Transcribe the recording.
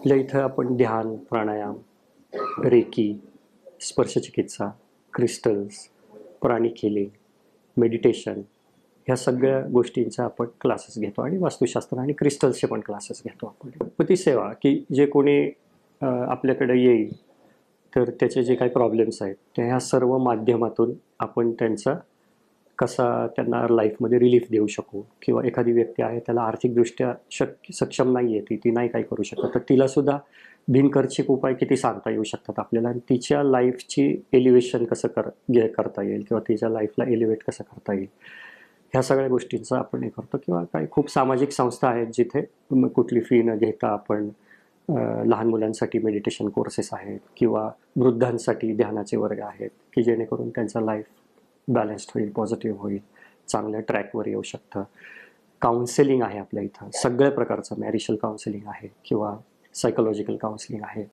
आपल्या इथं आपण ध्यान, प्राणायाम, रेकी, स्पर्शचिकित्सा, क्रिस्टल्स, प्राणिक हिलिंग, मेडिटेशन ह्या सगळ्या गोष्टींचा आपण क्लासेस घेतो आणि वास्तुशास्त्र आणि क्रिस्टल्सचे पण क्लासेस घेतो आपण. गणपती सेवा की जे कोणी आपल्याकडे येईल तर त्याचे जे काही प्रॉब्लेम्स आहेत ते ह्या सर्व माध्यमातून आपण त्यांचा कसा त्यांना लाईफमध्ये रिलीफ देऊ शकू, किंवा एखादी व्यक्ती आहे त्याला आर्थिकदृष्ट्या सक्षम नाही आहे, ती नाही काय करू शकत, तर तिला सुद्धा बिनखर्चिक उपाय किती सांगता येऊ शकतात आपल्याला, आणि तिच्या लाईफची एलिव्हेशन कसं करता येईल किंवा तिच्या लाईफला एलिव्हेट कसं करता येईल, ह्या सगळ्या गोष्टींचं आपण हे करतो. किंवा काही खूप सामाजिक संस्था आहेत जिथे कुठली फी न घेता आपण लहान मुलांसाठी मेडिटेशन कोर्सेस आहेत किंवा वृद्धांसाठी ध्यानाचे वर्ग आहेत की जेणेकरून त्यांचा लाईफ बॅलन्स्ड होईल, पॉझिटिव्ह होईल, चांगल्या ट्रॅकवर येऊ शकतं. काउन्सिलिंग आहे आपल्या इथं सगळ्या प्रकारचं, मॅरिशल काउन्सिलिंग आहे किंवा सायकोलॉजिकल काउन्सिलिंग आहे.